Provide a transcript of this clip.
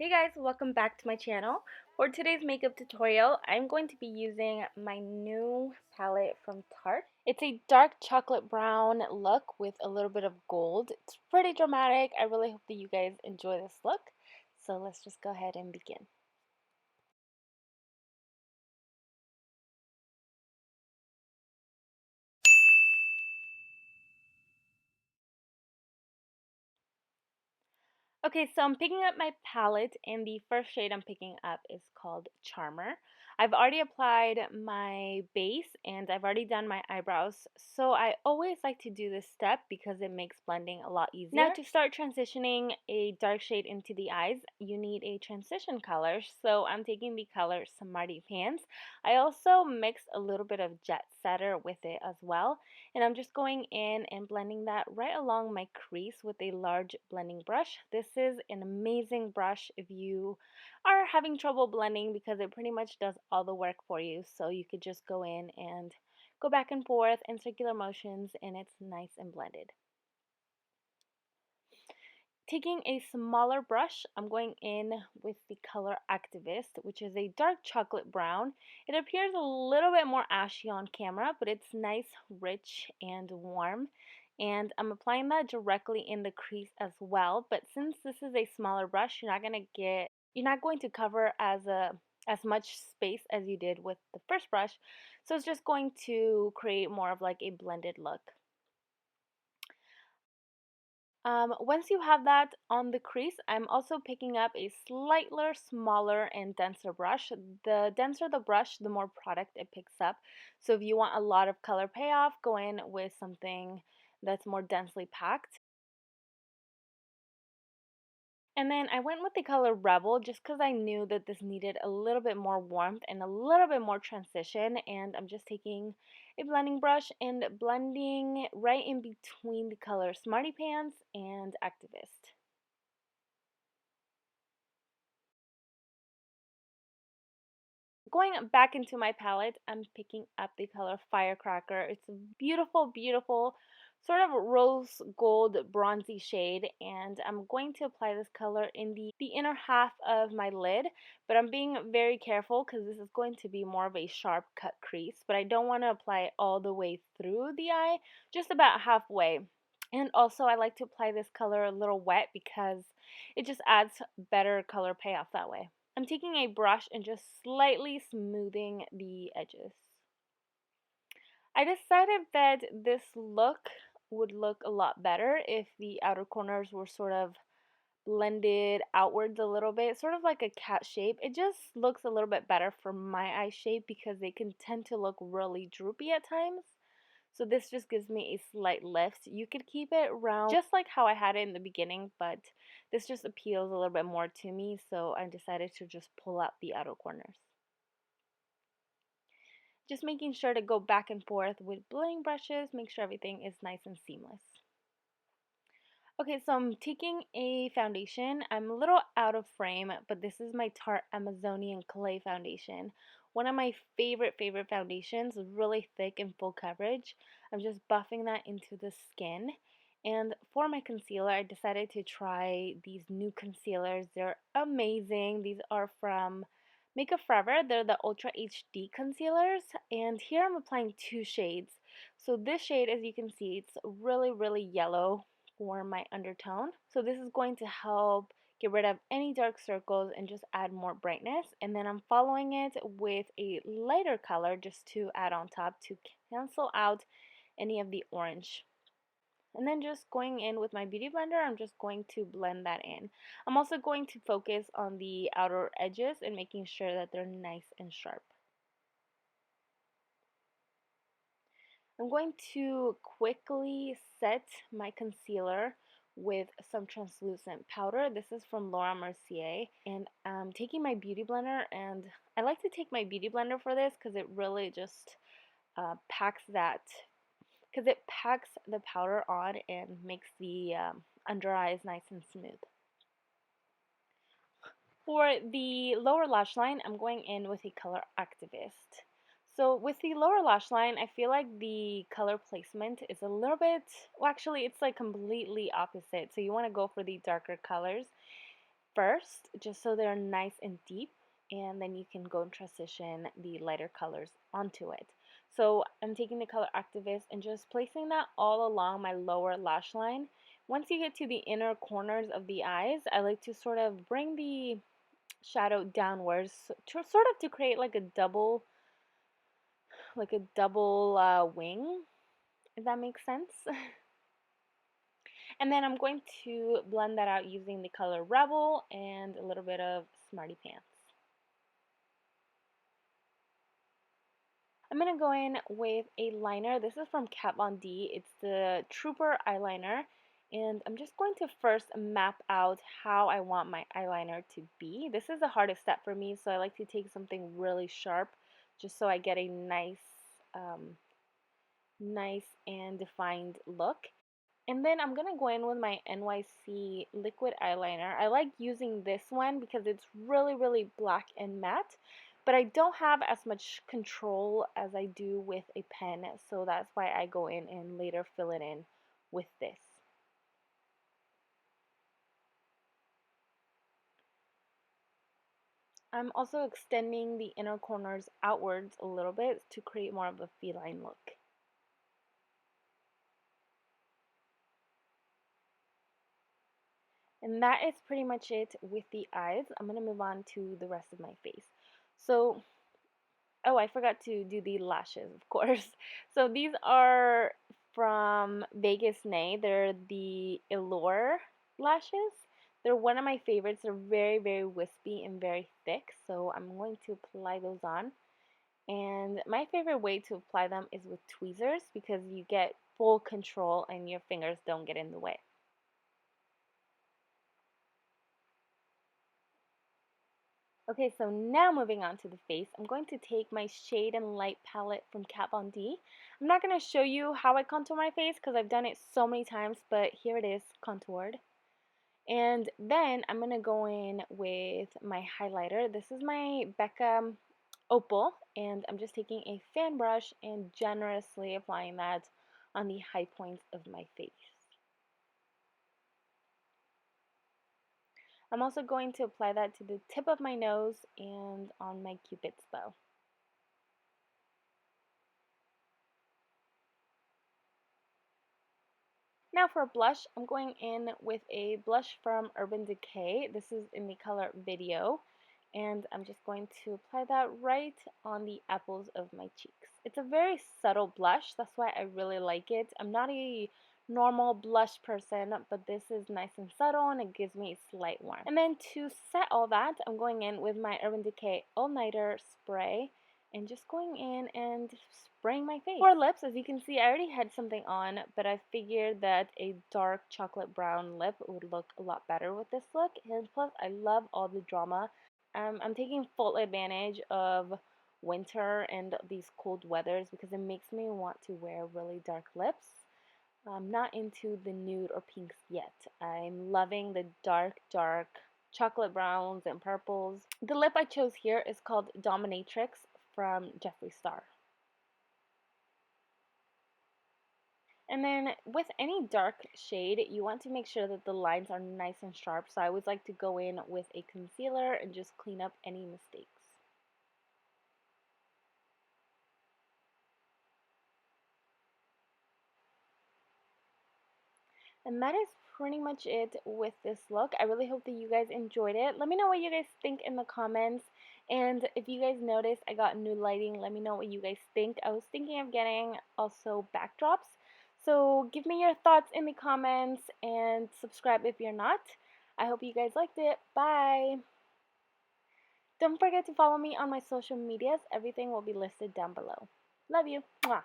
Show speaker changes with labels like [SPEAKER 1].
[SPEAKER 1] Hey guys, welcome back to my channel. For today's makeup tutorial, I'm going to be using my new palette from Tarte. It's a dark chocolate brown look with a little bit of gold. It's pretty dramatic. I really hope that you guys enjoy this look. So let's just go ahead and begin. Okay, so I'm picking up my palette, and the first shade I'm picking up is called Charmer. I've already applied my base and I've already done my eyebrows, so I always like to do this step because it makes blending a lot easier. Now to start transitioning a dark shade into the eyes, you need a transition color, so I'm taking the color Smarty Pants. I also mixed a little bit of Jet Setter with it as well, and I'm just going in and blending that right along my crease with a large blending brush. This is an amazing brush if you are having trouble blending because it pretty much does all the work for you. So you could just go in and go back and forth in circular motions and it's nice and blended. Taking a smaller brush, I'm going in with the color Activist, which is a dark chocolate brown. It appears a little bit more ashy on camera, but it's nice, rich, and warm. And I'm applying that directly in the crease as well. But since this is a smaller brush, you're not going to cover as much space as you did with the first brush. So it's just going to create more of like a blended look. Once you have that on the crease, I'm also picking up a slightly smaller and denser brush. The denser the brush, the more product it picks up. So if you want a lot of color payoff, go in with something that's more densely packed. And then I went with the color Rebel just because I knew that this needed a little bit more warmth and a little bit more transition. And I'm just taking a blending brush and blending right in between the color Smarty Pants and Activist. Going back into my palette, I'm picking up the color Firecracker. It's a beautiful, beautiful sort of rose gold bronzy shade, and I'm going to apply this color in the inner half of my lid, but I'm being very careful because this is going to be more of a sharp cut crease, but I don't want to apply it all the way through the eye, just about halfway. And also I like to apply this color a little wet because it just adds better color payoff that way. I'm taking a brush and just slightly smoothing the edges. I decided that this look would look a lot better if the outer corners were sort of blended outwards a little bit, sort of like a cat shape. It just looks a little bit better for my eye shape because they can tend to look really droopy at times. So this just gives me a slight lift. You could keep it round just like how I had it in the beginning, but this just appeals a little bit more to me, so I decided to just pull out the outer corners. Just making sure to go back and forth with blending brushes, make sure everything is nice and seamless. Okay, so I'm taking a foundation. I'm a little out of frame, but this is my Tarte Amazonian Clay Foundation. One of my favorite foundations, really thick and full coverage. I'm just buffing that into the skin. And for my concealer, I decided to try these new concealers. They're amazing. These are from Makeup Forever. They're the Ultra HD concealers. And here I'm applying two shades. So this shade, as you can see, it's really yellow for my undertone. So this is going to help get rid of any dark circles and just add more brightness. And then I'm following it with a lighter color just to add on top to cancel out any of the orange. And then just going in with my beauty blender, I'm just going to blend that in. I'm also going to focus on the outer edges and making sure that they're nice and sharp. I'm going to quickly set my concealer with some translucent powder. This is from Laura Mercier, and I'm taking my beauty blender, and I like to take my beauty blender for this because it really just packs the powder on and makes the under eyes nice and smooth. For the lower lash line, I'm going in with the color Activist. So with the lower lash line, I feel like the color placement is a little bit, well actually it's like completely opposite. So you want to go for the darker colors. first, just so they're nice and deep, and then you can go and transition the lighter colors onto it. So I'm taking the color Activist and just placing that all along my lower lash line. Once you get to the inner corners of the eyes, I like to sort of bring the shadow downwards to sort of to create like a double wing, if that makes sense. And then I'm going to blend that out using the color Rebel and a little bit of Smarty Pants. I'm going to go in with a liner. This is from Kat Von D. It's the Trooper eyeliner. And I'm just going to first map out how I want my eyeliner to be. This is the hardest step for me, so I like to take something really sharp just so I get a nice and defined look. And then I'm going to go in with my NYC liquid eyeliner. I like using this one because it's really, really black and matte, but I don't have as much control as I do with a pen, so that's why I go in and later fill it in with this. I'm also extending the inner corners outwards a little bit to create more of a feline look. And that is pretty much it with the eyes. I'm going to move on to the rest of my face. So, oh, I forgot to do the lashes, of course. So these are from Vegas Nay. They're the Allure lashes. They're one of my favorites. They're very, very wispy and very thick. So I'm going to apply those on. And my favorite way to apply them is with tweezers because you get full control and your fingers don't get in the way. Okay, so now moving on to the face, I'm going to take my Shade and Light palette from Kat Von D. I'm not going to show you how I contour my face because I've done it so many times, but here it is, contoured. And then I'm going to go in with my highlighter. This is my Becca Opal, and I'm just taking a fan brush and generously applying that on the high points of my face. I'm also going to apply that to the tip of my nose and on my Cupid's bow. Now for blush, I'm going in with a blush from Urban Decay. This is in the color Video, and I'm just going to apply that right on the apples of my cheeks. It's a very subtle blush, that's why I really like it. I'm not a normal blush person, but this is nice and subtle and it gives me a slight warmth. And then to set all that, I'm going in with my Urban Decay All Nighter spray and just going in and spraying my face. For lips, as you can see, I already had something on, but I figured that a dark chocolate brown lip would look a lot better with this look. And plus, I love all the drama. I'm taking full advantage of winter and these cold weathers because it makes me want to wear really dark lips. I'm not into the nude or pinks yet. I'm loving the dark chocolate browns and purples. The lip I chose here is called Dominatrix from Jeffree Star. And then with any dark shade, you want to make sure that the lines are nice and sharp. So I always like to go in with a concealer and just clean up any mistakes. And that is pretty much it with this look. I really hope that you guys enjoyed it. Let me know what you guys think in the comments. And if you guys noticed I got new lighting, let me know what you guys think. I was thinking of getting also backdrops. So give me your thoughts in the comments and subscribe if you're not. I hope you guys liked it. Bye! Don't forget to follow me on my social medias. Everything will be listed down below. Love you. Mwah.